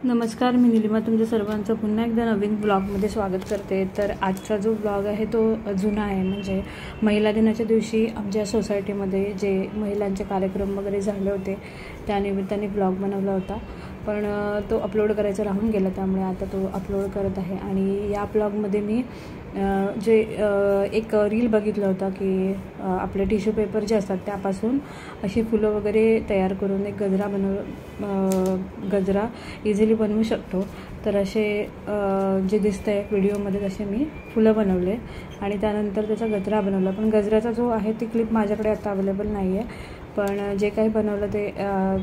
नमस्कार, मी निलिमा तुमच्या सर्वांचं पुन्हा एकदा नवीन ब्लॉगमध्ये स्वागत करते। तर आजचा जो ब्लॉग आहे तो जुना आहे, म्हणजे महिला दिनाच्या दिवशी आमच्या सोसायटीमध्ये जे महिलांचे कार्यक्रम वगैरे झाले होते त्यानिमित्ताने ब्लॉग बनवला होता, पण तो अपलोड करायचा राहून गेला, त्यामुळे आता तो अपलोड करत आहे। आणि या ब्लॉगमध्ये मी एक रील बघितला होता की आपले टिश्यू पेपर जे असतात त्यापासून अशी फुलं वगैरे तयार करून एक गजरा इझिली बनवू शकतो। तर असे जे दिसतंय व्हिडिओमध्ये तसे मी फुलं बनवले आणि त्यानंतर त्याचा गजरा बनवला। पण गजऱ्याचा जो आहे ती क्लिप माझ्याकडे आता अवेलेबल नाही आहे, पण जे काही बनवलं ते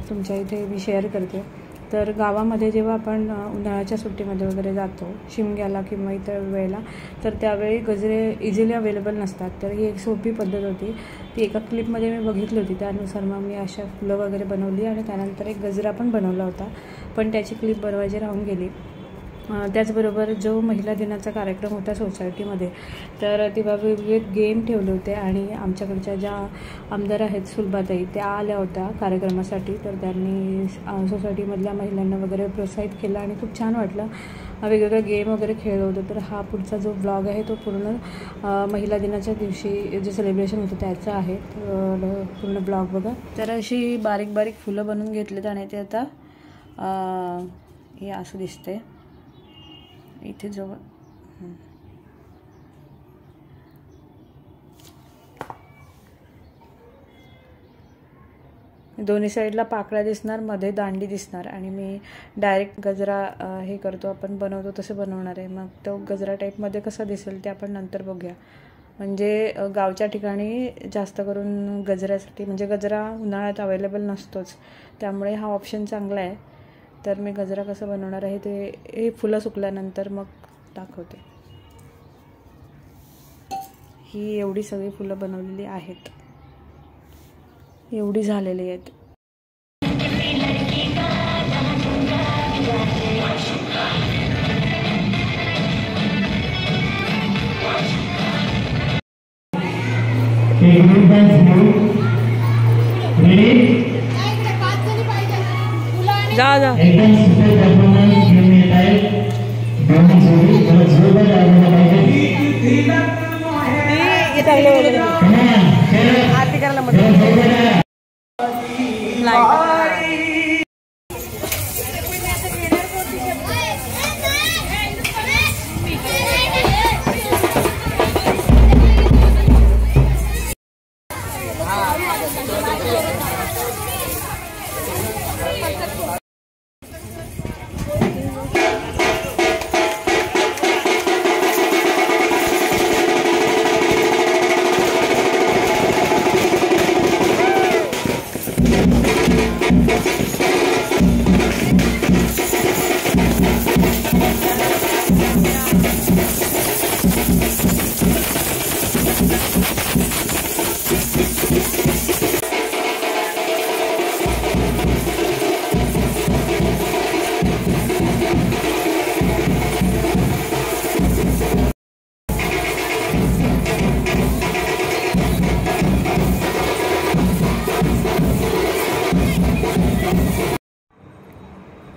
तुमच्या इथे मी शेअर करते। तर गावामध्ये जेव्हा आपण उन्हाळ्याच्या सुट्टीमध्ये वगैरे जातो शिमग्याला किंवा इतर वेळेला, तर त्यावेळी गजरे इझिली अवेलेबल नसतात। तर ही एक सोपी पद्धत होती, ती एका क्लिपमध्ये मी बघितली होती, त्यानुसार मग मी अशा फुलं वगैरे बनवली आणि त्यानंतर एक गजरा पण बनवला होता, पण त्याची क्लिप बनवायची राहून गेली। त्याचबरोबर जो महिला दिनाचा कार्यक्रम होता सोसायटीमध्ये, तर तेव्हा वेगवेगळे गेम ठेवले होते आणि आमच्याकडच्या ज्या आमदार आहेत सुलभाताई, त्या आल्या होत्या कार्यक्रमासाठी। तर त्यांनी सोसायटीमधल्या महिलांना वगैरे प्रोत्साहित केलं आणि खूप छान वाटलं, वेगवेगळे गेम वगैरे खेळलं होतं। तर हा पुढचा जो ब्लॉग आहे तो पूर्ण महिला दिनाच्या दिवशी जे सेलिब्रेशन होतं त्याचं आहे, तर पूर्ण ब्लॉग बघा। तर अशी बारीक बारीक फुलं बनवून घेतलेत आणि ते आता हे असं दिसतंय इथे जवळ। दोन्ही साईडला पाकळ्या दिसणार, मध्ये दांडी दिसणार आणि मी डायरेक्ट गजरा हे करतो आपण बनवतो तसं बनवणार आहे। मग तो गजरा टाईपमध्ये कसा दिसेल ते आपण नंतर बघूया। म्हणजे गावच्या ठिकाणी जास्त करून गजऱ्यासाठी, म्हणजे गजरा उन्हाळ्यात अवेलेबल नसतोच, त्यामुळे हा ऑप्शन चांगला आहे। तर मी गजरा कसं बनवणार आहे ते हे फुलं सुकल्यानंतर मग दाखवते। ही एवढी सगळी फुलं बनवलेली आहेत, एवढी झालेली आहेत। जा जा आरती करायला मदत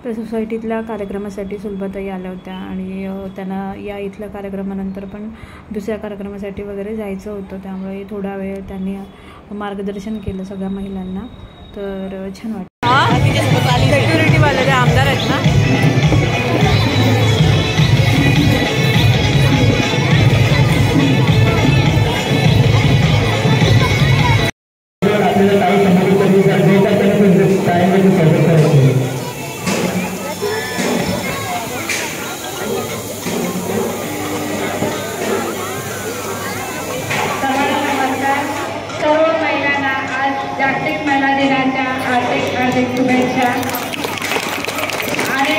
तर सोसायटीतल्या कार्यक्रमासाठी सुलभाताई आल्या होत्या आणि त्यांना या इथल्या कार्यक्रमानंतर पण दुसऱ्या कार्यक्रमासाठी वगैरे जायचं होतं, त्यामुळे थोडा वेळ त्यांनी मार्गदर्शन केलं सगळ्या महिलांना। तर छान वाटतं। सेक्युरिटीवाले ते आमदार आहेत ना। जागतिक महिला दिनाच्या हार्दिक शुभेच्छा। आणि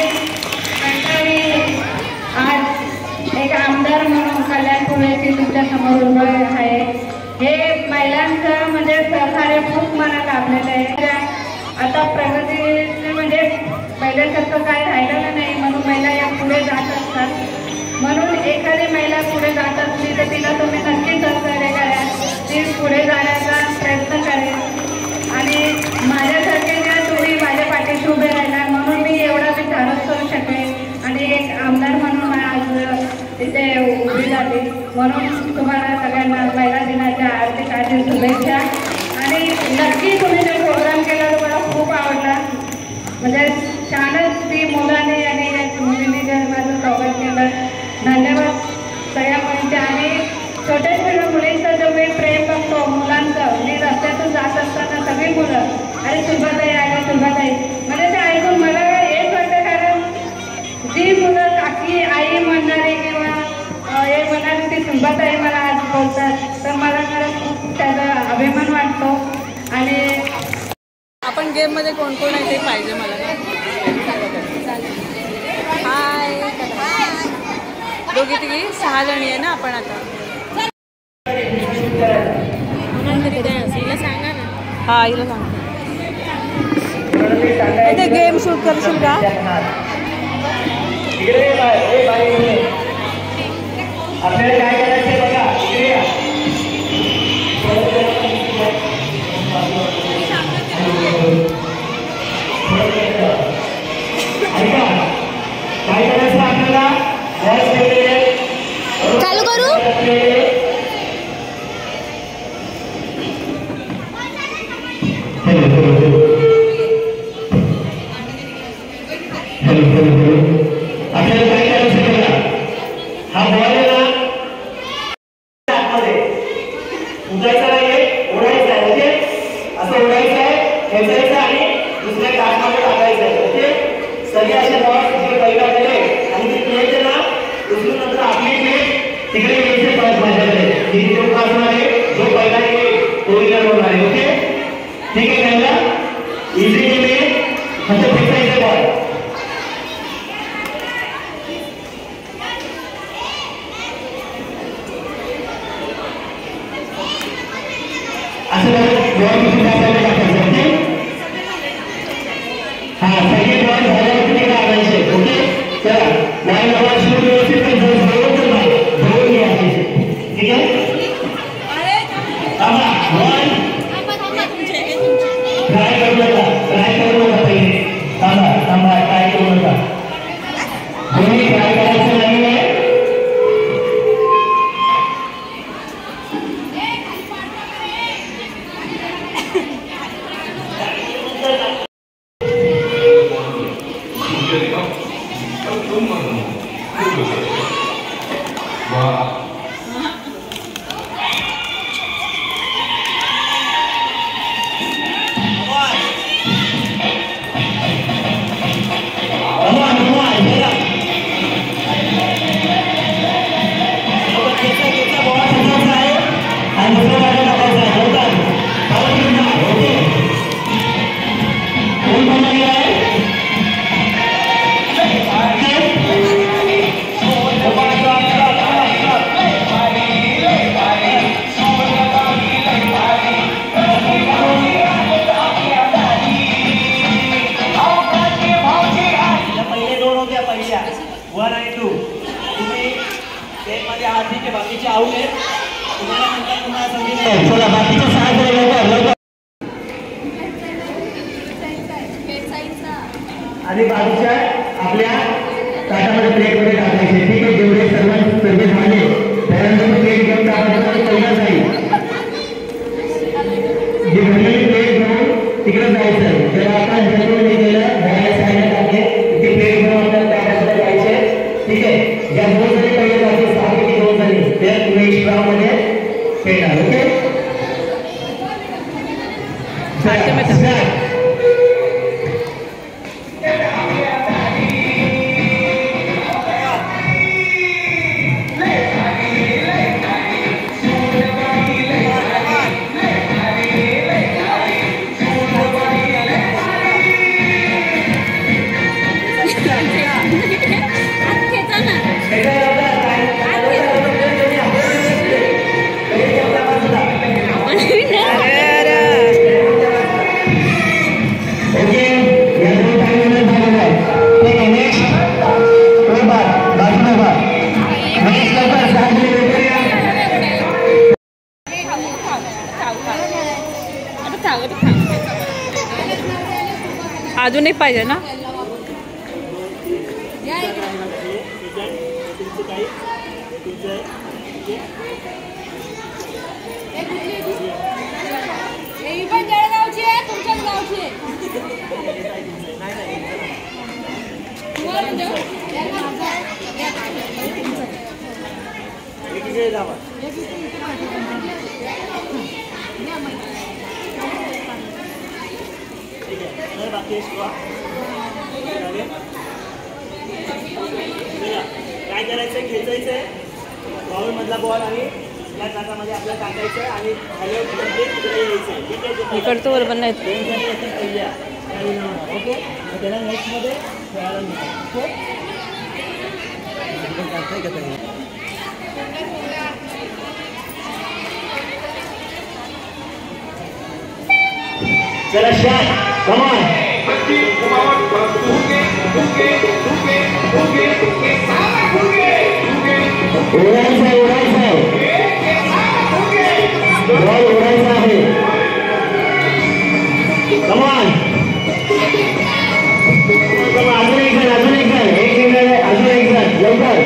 आज एक आमदार म्हणून कल्याणपूर्वेची तुमच्या समोर उभं आहे। हे महिलांचं म्हणजे सहकार्य खूप मनाला लागलेलं आहे। आता प्रगती म्हणजे पहिल्यासारखं काय राहिलेलं नाही, म्हणून महिला या पुढे जात असतात। म्हणून एखादी महिला पुढे जात असली तर तिला तुम्ही नक्कीच सहकार्य करा, ती पुढे जाण्याचा प्रयत्न करेल। आणि माझ्यासारखे तुम्ही माझ्या पाठीशी उभे राहिला म्हणून मी एवढा मी धाडस करू शकते। म्हणून तुम्हाला सगळ्यांना महिला दिनाच्या हार्दिक शुभेच्छा. आणि नक्की तुम्ही जो प्रोग्राम केला तो मला खूप आवडला. म्हणजे छानच ती मुलांनी आणि मुलींनी जे माझं स्वागत केलं. धन्यवाद सगळ्या मुलींचे. आणि छोट्या छोट्या मुलींचं जो मी प्रेम बघतो मुलांचं, मी रस्त्यातून जात असताना सगळी मुलं अरे सुभाताई आल्या सुभाताई, म्हणजे ते ऐकून मला हेच वाटतं. कारण जी मुलं काकी आई म्हणणारी किंवा हे म्हणाली ती सुभाताई मला आज बोलतात, तर मला खरंच खूप त्याचा अभिमान वाटतो. आणि आपण गेममध्ये कोण कोण आहे ते पाहिजे मला ना. हाय दोघी तिघी 6 जणी आहे ना आपण आता. सांगा ना. हा हिला सांग. ते गेम शूट करशील का. आपल्याला काय करायचं बघा. काय करायचं आपल्याला चालू करू. आपल्याला काय करायचं बघा. हा बॉल आहे ना आतमध्ये उडायचा नाहीये, ओढायचा आहे. ओके असं ओढायचं आहे, खेचायचं आणि दुसऱ्या काठामध्ये टाकायचं आहे. ओके सगळे असे बॉल तिकडे पहिला गेले आणि ती प्लेट ना उचलून नंतर आपली प्लेट तिकडे यायचे पाच माझ्याकडे. ही तो पास आहे जो पहिला येईल तो विनर होणार आहे. ओके ठीक आहे. पहिला इझी गेम आहे, फक्त फेकायचं बॉल. असं बॉल किती टाकायला टाकायचं. ओके हा सगळे बॉल झाल्यावर तिकडे आणायचे. ओके चला लाईन बॉल सुरू व्यवस्थित बरोबर नाही धरून घ्यायचे. ठीक आहे. ट्राय करू नका पहिले. थांबा ट्राय करू नका. कोणी ट्राय करायचं नाही आहे. बाकीचे आउट आहेत. तुम्हाला नंतर तुम्हाला सांगितलं. चला बाकीचे 6 जण आणि बाजूच्या आपल्या ताटामध्ये प्लेटमध्ये टाकायचे. ठीक आहे. जेवढे सर्व झाले त्यानंतर प्लेट घेऊन टाकायचं पहिला जाईल. जे भरलेली प्लेट घेऊन तिकडे जायचं. जेव्हा आपण जरूर नाही गेलं बाहेर साईडला टाकले ती प्लेट घेऊन आपल्याला टाकायला जायचे. ठीक आहे. ज्या 2 जणी पहिले जाते 6 पैकी 2 जणी त्या नेक्स्ट राऊंड मध्ये खेळणार. ओके अजून एक पाहिजे ना. इकडे जावा. ठीक आहे, बाकी काय करायचं, खेचायचं आहे बॉल मधला बॉल आणि या चाकामध्ये आपल्याला टाकायचं आहे आणि तिकडे यायचं. ठीक आहे, इकडचं बरोबर नाही पहिल्या ओके. त्याला नेक्स्टमध्ये खेळायला मिळतं. चला शॉट, कम ऑन. उडायचं बॉल उडायचा आहे. Come on. अजून एक जण, अजून एक जण, एक मिनिट, अजून एक जण लवकर.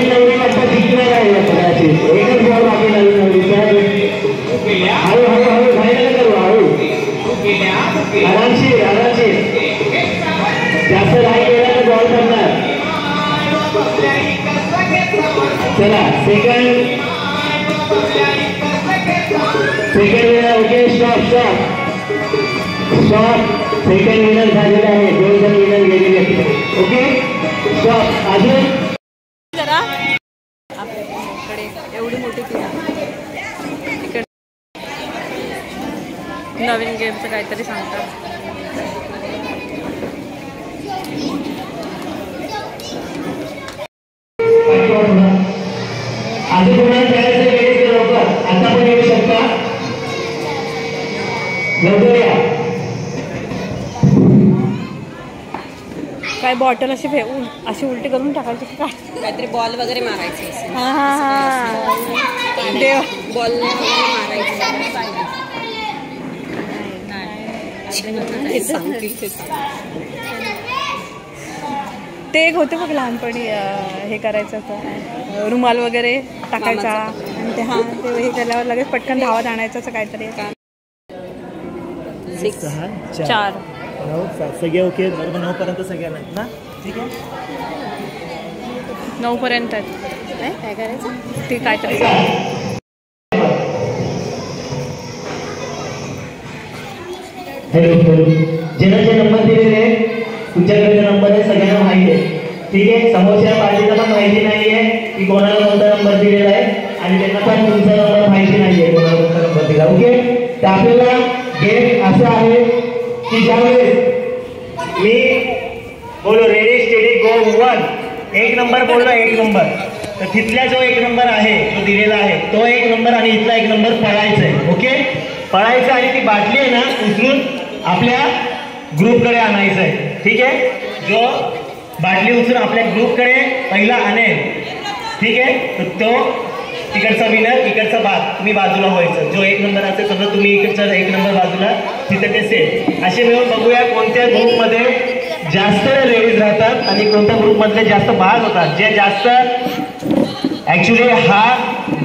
नवीन आता जिंकणार आहे कदाचित. एकच बॉल बाकी नवीन हळू हळू हळू बाहेर करू. हळू आरामशीर जास्त राही गेला तर बॉल करणार. चला second winner. Okay stop. Second winner झालेला आहे. 2 जण विनर गेलेले. Okay stop. अजून जरा आपल्याकडे एवढी मोठी इकडे नवीन गेमचं काहीतरी सांगतात. आधी तुम्हाला तयार केले लवकर. आता पण येऊ शकता. लवकर या. काय बॉटल अशी अशी उलटी करून टाकायची की काय? काहीतरी बॉल वगैरे मारायचे. हां देव बॉल मारायचे. ते एक होते बघ लहानपणी हे करायचं होतं, रुमाल वगैरे टाकायचा आणि ते हां ते हे केल्यावर लगेच पटकन धावत आणायचं असं काहीतरी. 4 सगळे ओके बरोबर. 9 पर्यंत सगळ्या नाहीत ना. ठीक आहे 9 पर्यंत काय करायचं ते काहीतरी. हॅलो, ज्यांचे नंबर दिलेले तुमच्याकडे नंबर आहे सगळ्यांना माहिती आहे. ठीक आहे, समोरच्या पार्टीला पण माहिती नाही आहे की कोणाला कोणता नंबर दिलेला आहे आणि त्यांना पण तुमचा नंबर माहिती नाही आहे कोणाला कोणता नंबर दिला. ओके, तर आपल्याला गेम असा आहे की ज्यावेळेस मी बोलो रेडी स्टेडी गो 1, 1 नंबर बोललो 1 नंबर, तर तिथला जो 1 नंबर आहे जो दिलेला आहे तो 1 नंबर आणि इथला 1 नंबर पळायचा आहे. ओके, पळायचं आणि ती बाटली आहे ना उचलून आपल्या ग्रुपकडे आणायचं आहे. ठीक आहे, जो बाटली उचलून आपल्या ग्रुपकडे पहिला आणेल ठीक आहे तर तो तिकडचा विनर, इकडचा बाद, तुम्ही बाजूला व्हायचं. जो 1 नंबर असेल समजा तुम्ही इकडचा 1 नंबर बाजूला, तिथे ते सेम. असे मिळून बघूया कोणत्या ग्रुपमध्ये जास्त लेडीज राहतात आणि कोणत्या ग्रुपमधले जास्त बाद होतात. जे जास्त ॲक्च्युली हा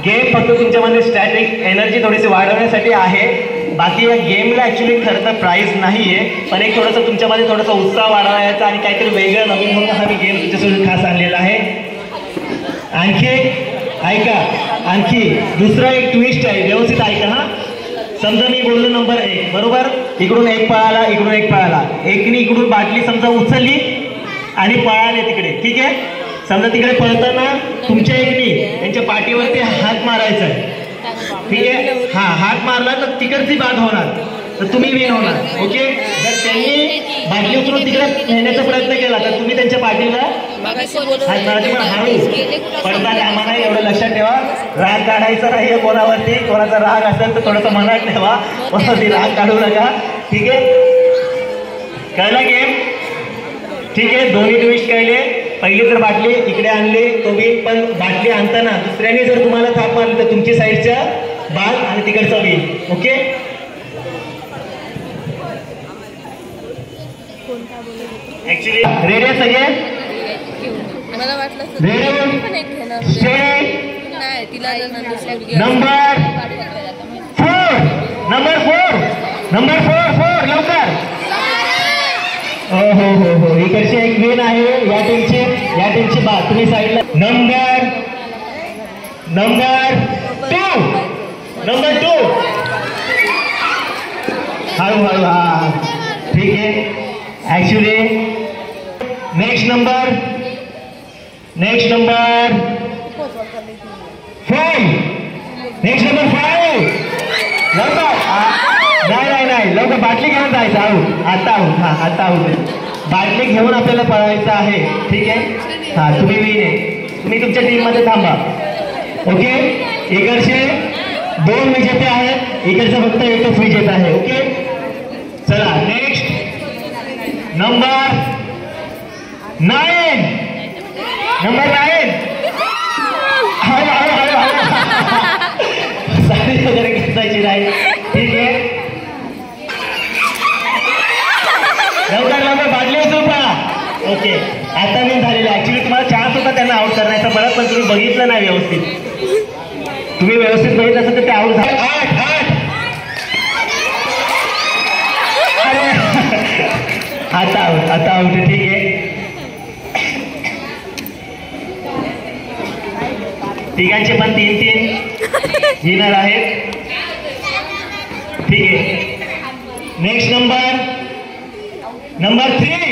गेम फक्त तुमच्यामध्ये स्टॅटिक एनर्जी थोडीशी वाढवण्यासाठी आहे. बाकी या गेमला ॲक्च्युली खरं तर प्राईज नाही आहे, पण एक थोडंसं तुमच्यामध्ये थोडासा उत्साह वाढवायचा आणि काहीतरी वेगळं नवीन म्हणून हा मी गेम तुमच्यासोबत खास आणलेला आहे. आणखी ऐका, आणखी दुसरा एक ट्विस्ट आहे, व्यवस्थित ऐका हा. समजा मी बोललो नंबर 1 बरोबर, इकडून 1 पळाला, इकडून 1 पळाला, एकनी इकडून बाटली समजा उचलली आणि पळाले तिकडे. ठीक आहे, समजा तिकडे पळताना तुमच्या एकनी त्यांच्या पाठीवरती हात मारायचा आहे. ठीक आहे, हात मारला तर तिकडची बाद होणार, तर तुम्ही विन होणार. ओके, जर त्यांनी बाटली उचलून तिकडे नेण्याचा प्रयत्न केला तर तुम्ही त्यांच्या पाठीला हात मारायचे, पण हळू पडता कामा नाही. एवढं लक्षात ठेवा, राग काढायचा नाही कोणावरती. कोणाचा राग असेल तर थोडासा मनात ठेवा, कोणावरती राग काढू नका. ठीक आहे, कळला गेम? ठीक आहे, दोन्ही ट्विस्ट कळले. पहिली जर बाटली इकडे आणली तो विन, पण बाटली आणताना दुसऱ्याने जर तुम्हाला थाप मारली तर तुमची साईडच्या बाद आणि तिकडचा विन. ओके, ऍक्च्युली रेडी आहे सगळे? मला वाटलं नंबर 4 लवकर हो हो हो हो, इकडची एक विन आहे या टीमची बा तुम्ही साईडला. नंबर 2 हळू. हा ठीक आहे. Actually next number 5. Next number 5. नाही लवकर बाटली घेऊन जायचं. आता आऊट. बाटली घेऊन आपल्याला पळायचं आहे. ठीक आहे. हा तुम्ही विन आहे. तुम्ही तुमच्या टीम मध्ये थांबा. ओके. इकडचे 2 विजेते आहेत, इकडचं फक्त एकच विजेता आहे. ओके चला नेक्स्ट नंबर 9. साडी वगैरे घेतायची नाही. ठीक आहे. लवकर बाटली उचलू पहा. ओके आता मी झालेलं. ऍक्च्युली तुम्हाला चान्स होता त्यांना आउट करण्याचा परत, पण तुम्ही बघितलं नाही व्यवस्थित. तुम्ही व्यवस्थित बघितलं असेल तर ते आउट झाले. 8. अरे आता आउट. ठीक आहे. तिघांचे पण 3 विनर आहेत. ठीक आहे. Next number 3.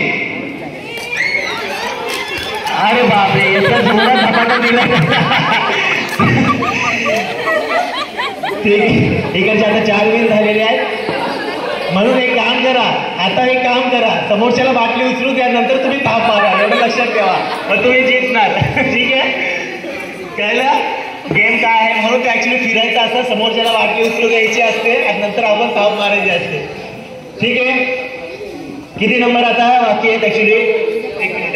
अरे बापरे याचा जोरात झपाटा दिला. इकडचे आता 4 विन झालेले आहेत. म्हणून एक काम करा समोरच्याला बाटली उचलू द्या, नंतर तुम्ही ताप मारा. एवढं लक्षात ठेवा, मग तुम्ही जिंकणार. ठीक आहे. कळलं गेम काय आहे. म्हणून ते ऍक्च्युली फिरायचं असतं. समोरच्याला बाटली उचलू द्यायची असते आणि नंतर आपण ताप मारायचे असते. ठीक आहे. किती नंबर आता बाकी आहेत ऍक्च्युली. एक मिनिट.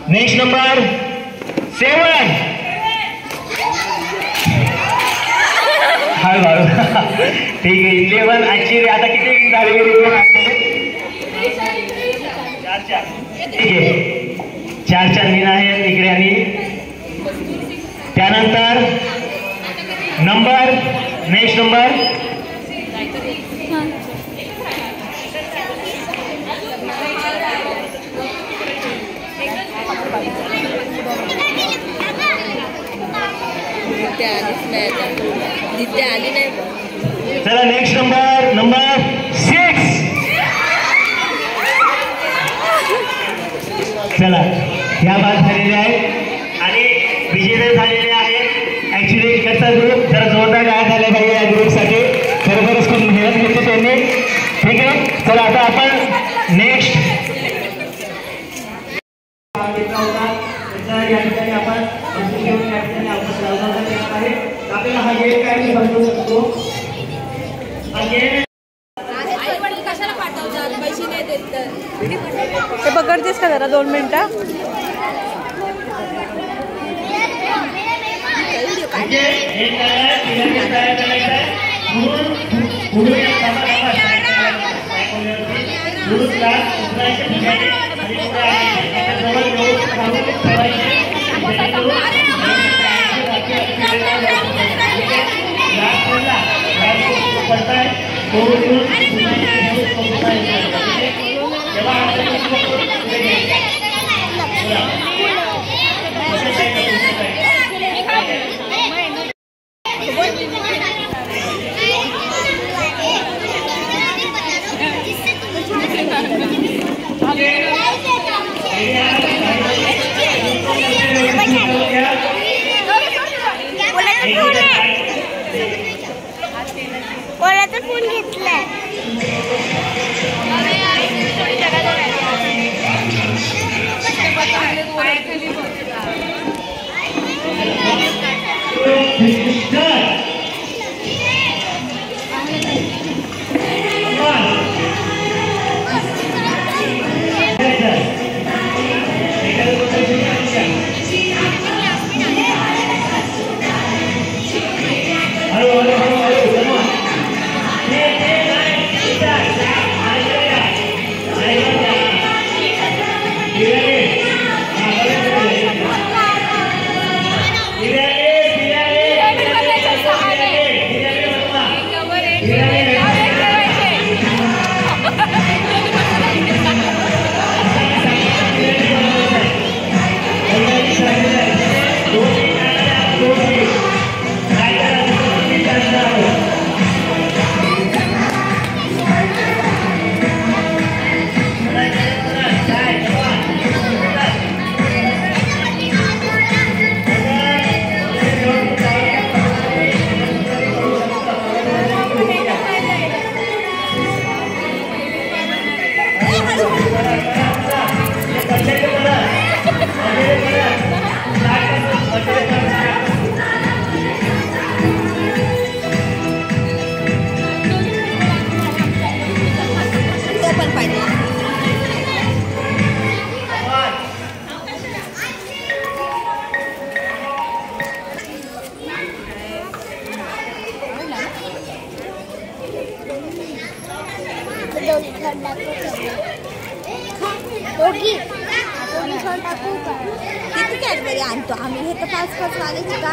Next number 7. हळू. ठीक आहे. 11 ऍक्च्युली आता किती झाले. 4. ठीक आहे. 4 विन आहेत इकडे. आणि त्यानंतर नेक्स्ट नंबर दिद्या आली नाही. चला नेक्स्ट नंबर 6. चला ह्या बाद झालेल्या आहेत आणि विजेते झालेले आहेत. ऍक्च्युली इकडचा ग्रुप जरा जोरदार काय झाला पाहिजे या ग्रुपसाठी. खरोखरच खूप मेहनत घेतली त्यांनी. ठीक आहे. चला आता आपण नेक्स्ट या ठिकाणी आपण घेऊन या ठिकाणी आपल्याला हा गेम काय मी समजू शकतो. हा गेम ते पकडतेस का जरा 2 मिनिटं. कोणाचा फोन घेतलाय. Hello. किती कॅडबरी आणतो आम्ही हे तर 5-5 वाल्याची का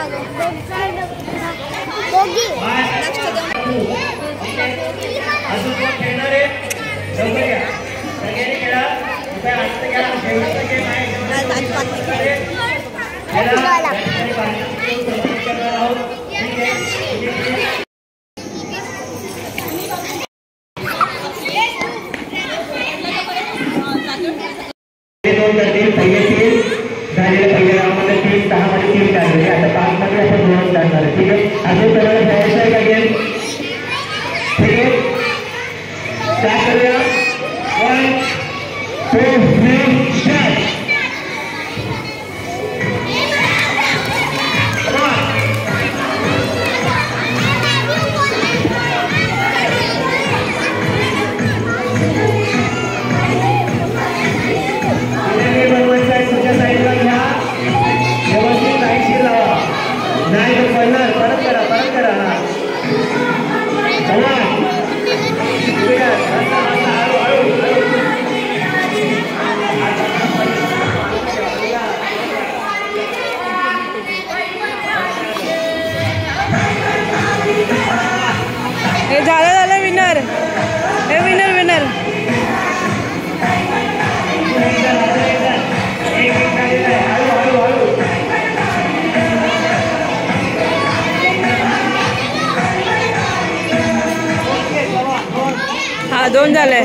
पहिले 3 झालेले पहिल्या राऊंडमध्ये 3 6 मध्ये 3 काढले आता 5 मध्ये आपण 2 काढणार आहे ठीक आहे अजून तुम्हाला जायचं आहे का गेम ठीक आहे स्टार्ट करूया 1 2 3 स्टार्ट झालं विनर हे विनर हा 2 झाले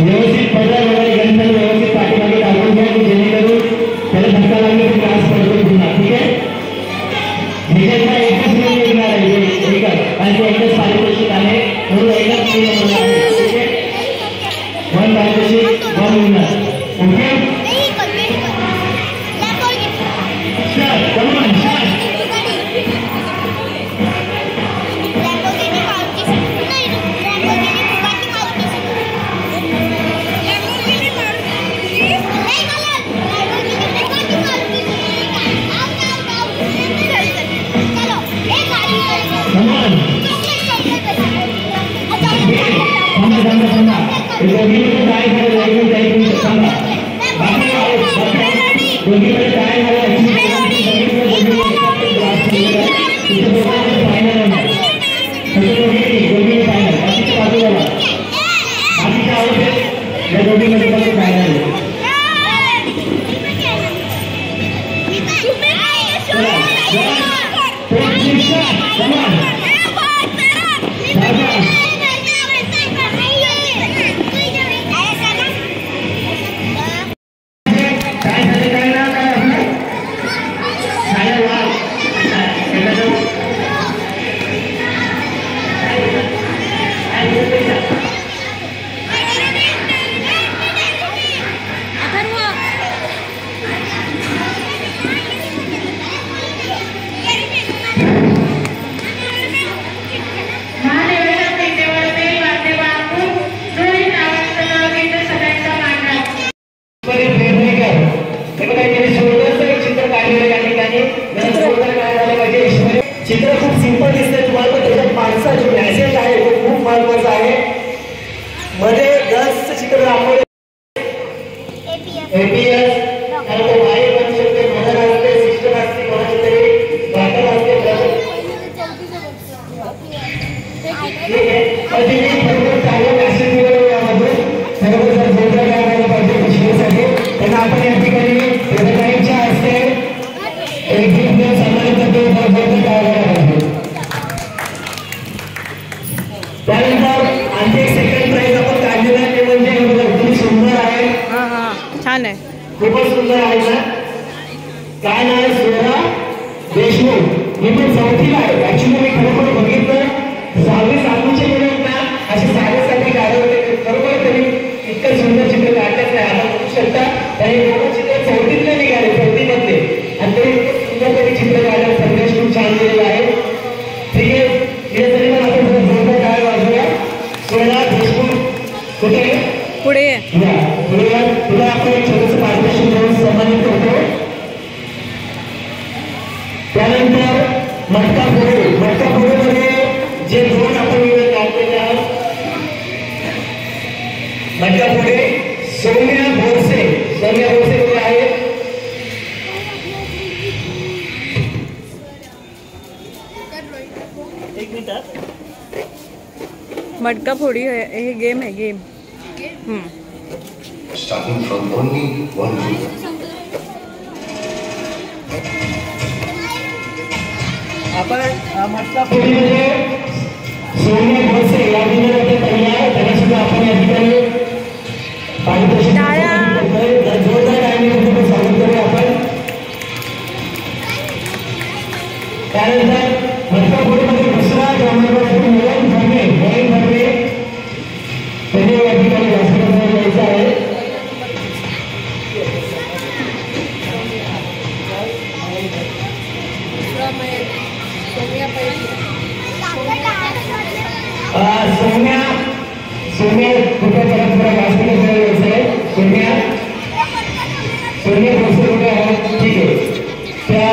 व्यवस्थित पडला वगैरे गंठन व्यवस्थित पाठीमागे टाकून घ्या जेणेकरून त्याला धक्का लागला तर त्रास पडतो पुन्हा ठीक आहे ह्याच्यातला एकच नियम निघणार आहे ठीक आहे कारण तो एकच पारितोषिक आहे म्हणून एकच नियम होणार आहे ठीक आहे 1 पारितोषिक 1 विनर ओके चित्र खूप सिंपल दिसतंय तुम्हाला पण त्याच्यात माणसाची मॅसेज आहे तो खूप महत्वाचा आहे मध्ये गर्ल्सचं चित्र दाखवलं एपीएस कारण तो बाई बनू शकते मदर असते सिस्टर असते कोणाची तरी डॉक्टर असते ठीक आहे कधी बरोबर चांगलं मॅसेज दिलं यामधून सर्व जर जोडलं करायला पाहिजे शिकण्यासाठी त्यांना आपण या ठिकाणी प्रेरणाईच्या असते एक गिफ्ट देऊन सन्मानित करतो त्यानंतर आणखी एक सेकंड प्राइज आपण काढलेला आहे ते म्हणजे खूप सुंदर आहे छान आहे खूपच सुंदर आहे ना काय नाव आहे स्नेहा देशमुख मी पण चौथीला आहे ऍक्च्युली मी खरोखर बघितलं 6वी 7वीचे मुलं आहेत ना अशी साधे गाडी वगैरे बरोबर तरी इतकं सुंदर चित्र काढतात नाही आता बघू शकता. आणि दोन चित्र 4थीतले निघाले 4थीमधले आणि तरी सुंदर तरी चित्र काढण्यात संदेश खूप छान दिलेला आहे. ठीक आहे यासाठी पण आपण जोरदार टाळ्या वाजवूया. सोना देशमुख कुठे पुढे तुला आपण एक छोटंसं पारितोषिक देऊन सन्मानित करतो. त्यानंतर मटका फोडीमध्ये जे दोन आपण काढलेले आहोत मटका फोडे सौम्या भोरसे कुठे आहे. एक मिनिट मटका फोडी हे गेम आहे game. Starting from only 1 year. आपण मटका फोडीमध्ये सौम्या भोरसे या विनंती तयार त्यांना सुद्धा आपण या ठिकाणी पारितोषिक जोरदार टाळ्यांनी स्वागत करूया आपण. त्यानंतर मटका फोडीमध्ये दुसरा क्रमांकावरती मोहन भरणे त्यांनी या ठिकाणी व्यासपीठावर यायचं आहे. सोम्या कुठे परस्पर व्यासपीठावर यायचं आहे. सोम्या भोसले कुठे आहे. ठीक आहे त्या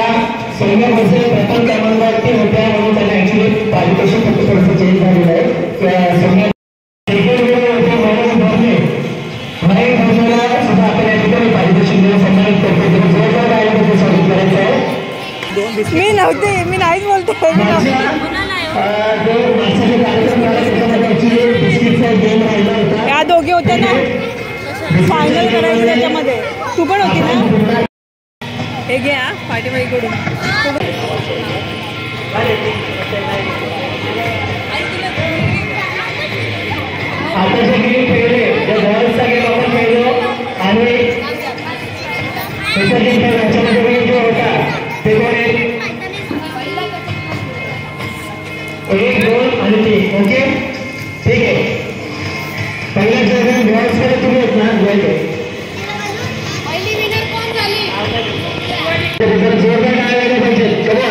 सोम्या भोसले प्रथम क्रमांकावरती होत्या म्हणून त्यांना ऍक्च्युली पारितोषिक फक्त थोडंसं चेंज झालेलं आहे. त्या सोम्या सुद्धा आपण या ठिकाणी पारितोषिक देऊन सन्मानित करतो. जोरदार आयोजन स्वागत करायचं आहे. मी नाहीच बोलते. या दोघे होत्या ना फायनल करायचं त्याच्यामध्ये तू पण होती ना. हे घ्या पाठीमागेकडून आता जे गेम खेळले जे बॉल्सचा गेम आपण खेळलो आणि त्याच्यामध्ये जो होता ते कोण एक 2 आणि 3. ओके ठीक आहे. पहिल्या जगात बॉल्सकडे तुम्ही आहेत ना घ्यायचे जोरदार काय पाहिजे. चला